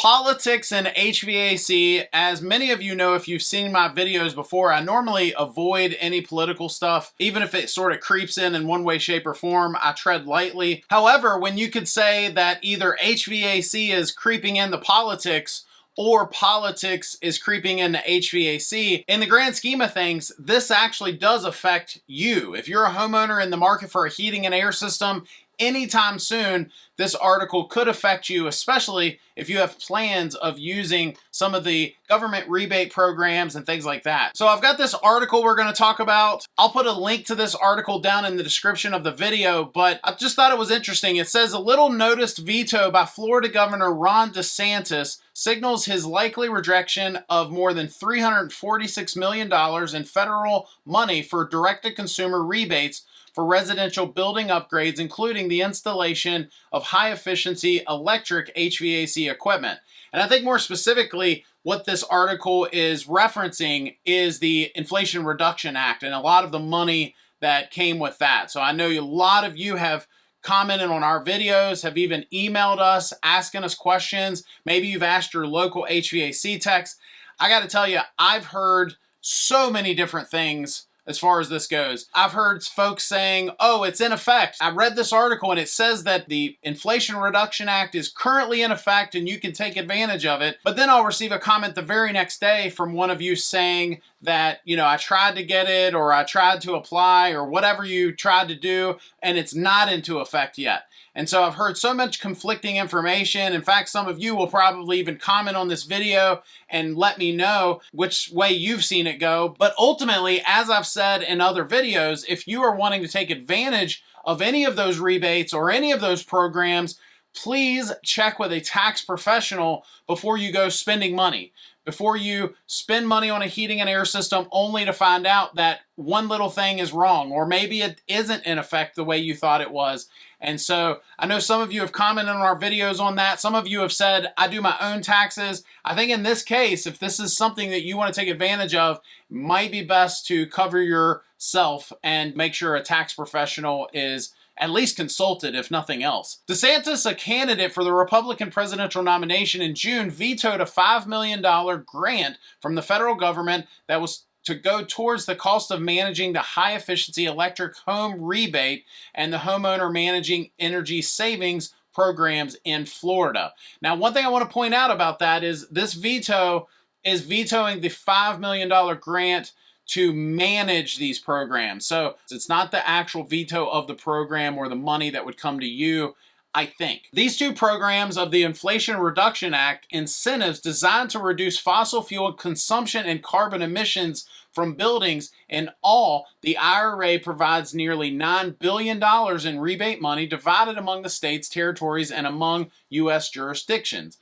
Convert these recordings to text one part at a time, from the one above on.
Politics and HVAC. As many of you know, if you've seen my videos before, I normally avoid any political stuff. Even if it sort of creeps in one way, shape, or form, I tread lightly. However, when you could say that either HVAC is creeping into politics or politics is creeping into HVAC, in the grand scheme of things, this actually does affect you. If you're a homeowner in the market for a heating and air system, anytime soon, this article could affect you, especially if you have plans of using some of the government rebate programs and things like that. So I've got this article we're going to talk about. I'll put a link to this article down in the description of the video, but I just thought it was interesting. It says a little noticed veto by Florida Governor Ron DeSantis signals his likely rejection of more than $346 million in federal money for direct-to-consumer rebates for residential building upgrades, including the installation of high-efficiency electric HVAC equipment. And I think more specifically, what this article is referencing is the Inflation Reduction Act and a lot of the money that came with that. So I know a lot of you have commented on our videos, have even emailed us, asking us questions. Maybe you've asked your local HVAC techs. I got to tell you, I've heard so many different things as far as this goes. I've heard folks saying, oh, it's in effect. I read this article and it says that the Inflation Reduction Act is currently in effect and you can take advantage of it. But then I'll receive a comment the very next day from one of you saying that, you know, I tried to get it or I tried to apply or whatever you tried to do and it's not into effect yet. And so I've heard so much conflicting information. In fact, some of you will probably even comment on this video and let me know which way you've seen it go. But ultimately, as I've said in other videos, if you are wanting to take advantage of any of those rebates or any of those programs, please check with a tax professional before you go spending money. Before you spend money on a heating and air system only to find out that one little thing is wrong, or maybe it isn't in effect the way you thought it was. And so I know some of you have commented on our videos on that. Some of you have said, I do my own taxes. I think in this case, if this is something that you want to take advantage of, it might be best to cover yourself and make sure a tax professional is at least consulted, if nothing else. DeSantis, a candidate for the Republican presidential nomination in June, vetoed a $5 million grant from the federal government that was to go towards the cost of managing the High-Efficiency Electric Home Rebate and the homeowner managing energy savings programs in Florida. Now, one thing I want to point out about that is this veto is vetoing the $5 million grant to manage these programs. So it's not the actual veto of the program or the money that would come to you, I think. These two programs of the Inflation Reduction Act, incentives designed to reduce fossil fuel consumption and carbon emissions from buildings. In all, the IRA provides nearly $9 billion in rebate money divided among the states, territories, and among U.S. jurisdictions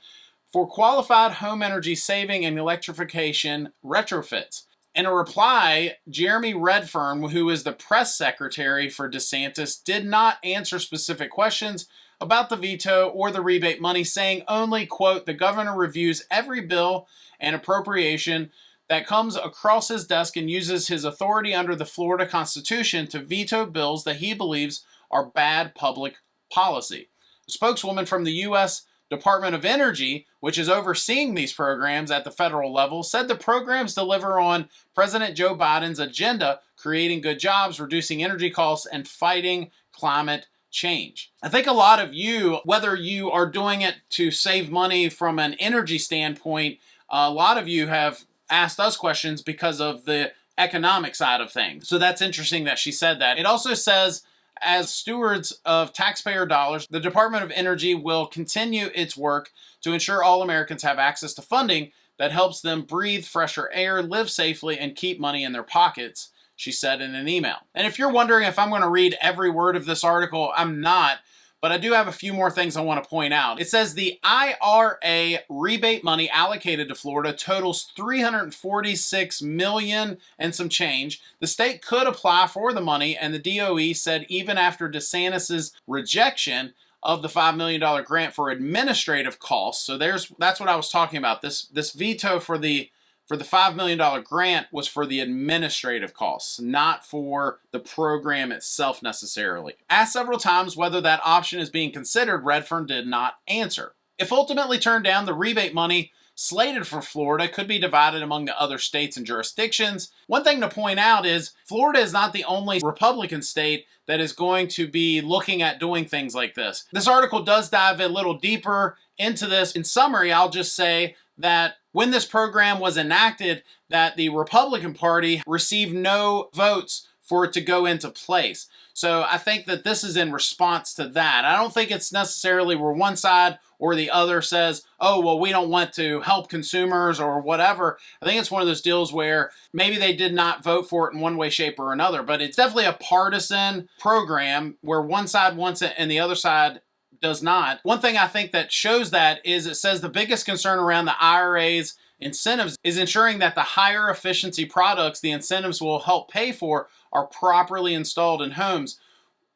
for qualified home energy saving and electrification retrofits. In a reply, Jeremy Redfern, who is the press secretary for DeSantis, did not answer specific questions about the veto or the rebate money, saying only, quote, the governor reviews every bill and appropriation that comes across his desk and uses his authority under the Florida Constitution to veto bills that he believes are bad public policy. A spokeswoman from the U.S. Department of Energy, which is overseeing these programs at the federal level, said the programs deliver on President Joe Biden's agenda, creating good jobs, reducing energy costs, and fighting climate change. I think a lot of you, whether you are doing it to save money from an energy standpoint, a lot of you have asked us questions because of the economic side of things. So that's interesting that she said that. It also says, as stewards of taxpayer dollars, the Department of Energy will continue its work to ensure all Americans have access to funding that helps them breathe fresher air, live safely, and keep money in their pockets, she said in an email. And if you're wondering if I'm going to read every word of this article, I'm not. But I do have a few more things I want to point out. It says the IRA rebate money allocated to Florida totals $346 million and some change. The state could apply for the money, and the DOE said even after DeSantis' rejection of the $5 million grant for administrative costs. So that's what I was talking about. This veto for the $5 million grant was for the administrative costs, not for the program itself necessarily. Asked several times whether that option is being considered, Redfern did not answer. If ultimately turned down, the rebate money slated for Florida could be divided among the other states and jurisdictions. One thing to point out is Florida is not the only Republican state that is going to be looking at doing things like this. This article does dive a little deeper into this. In summary, I'll just say that when this program was enacted, that the Republican Party received no votes for it to go into place. So I think that this is in response to that. I don't think it's necessarily where one side or the other says, oh, well, we don't want to help consumers or whatever. I think it's one of those deals where maybe they did not vote for it in one way, shape, or another. But it's definitely a partisan program where one side wants it and the other side does not. One thing I think that shows that is it says the biggest concern around the IRA's incentives is ensuring that the higher efficiency products the incentives will help pay for are properly installed in homes.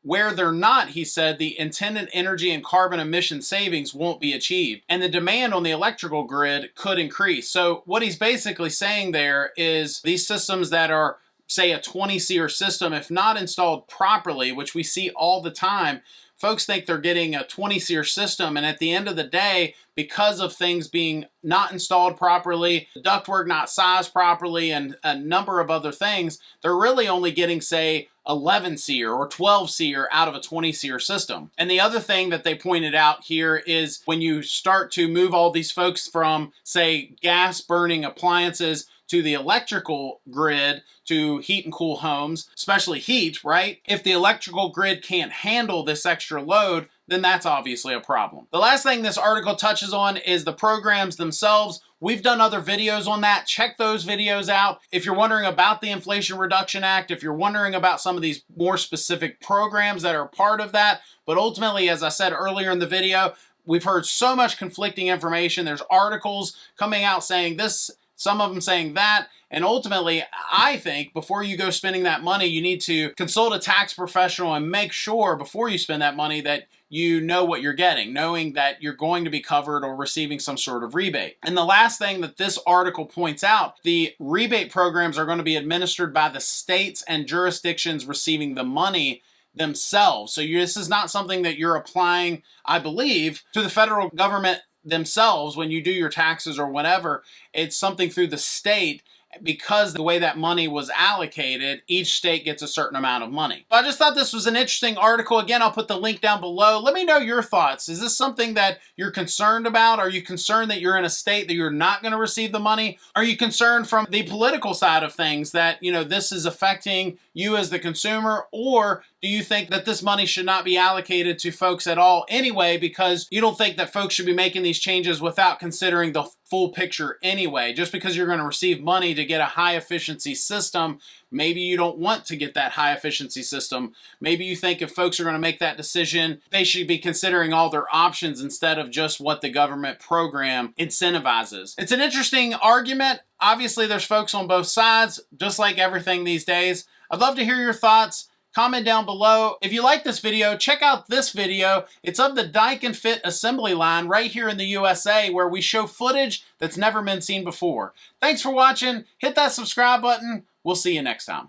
Where they're not, he said, the intended energy and carbon emission savings won't be achieved, and the demand on the electrical grid could increase. So what he's basically saying there is these systems that are, say, a 20 SEER system, if not installed properly, which we see all the time, folks think they're getting a 20 SEER system, and at the end of the day, because of things being not installed properly, ductwork not sized properly, and a number of other things, they're really only getting, say, 11 SEER or 12 SEER out of a 20 SEER system. And the other thing that they pointed out here is when you start to move all these folks from, say, gas burning appliances to the electrical grid to heat and cool homes, especially heat, right? If the electrical grid can't handle this extra load, then that's obviously a problem. The last thing this article touches on is the programs themselves. We've done other videos on that. Check those videos out. If you're wondering about the Inflation Reduction Act, if you're wondering about some of these more specific programs that are part of that, but ultimately, as I said earlier in the video, we've heard so much conflicting information. There's articles coming out saying this, some of them saying that, and ultimately, I think before you go spending that money, you need to consult a tax professional and make sure before you spend that money that you know what you're getting, knowing that you're going to be covered or receiving some sort of rebate. And the last thing that this article points out, the rebate programs are going to be administered by the states and jurisdictions receiving the money themselves. So this is not something that you're applying, I believe, to the federal government themselves when you do your taxes or whatever. It's something through the state. Because the way that money was allocated, each state gets a certain amount of money. So I just thought this was an interesting article. Again, I'll put the link down below. Let me know your thoughts. Is this something that you're concerned about? Are you concerned that you're in a state that you're not going to receive the money? Are you concerned from the political side of things that, you know, this is affecting you as the consumer? Or do you think that this money should not be allocated to folks at all anyway because you don't think that folks should be making these changes without considering the full picture anyway? Just because you're going to receive money to get a high efficiency system, maybe you don't want to get that high efficiency system. Maybe you think if folks are going to make that decision, they should be considering all their options instead of just what the government program incentivizes. It's an interesting argument. Obviously, there's folks on both sides, just like everything these days. I'd love to hear your thoughts. Comment down below. If you like this video, check out this video. It's of the Daikin Fit assembly line right here in the USA where we show footage that's never been seen before. Thanks for watching. Hit that subscribe button. We'll see you next time.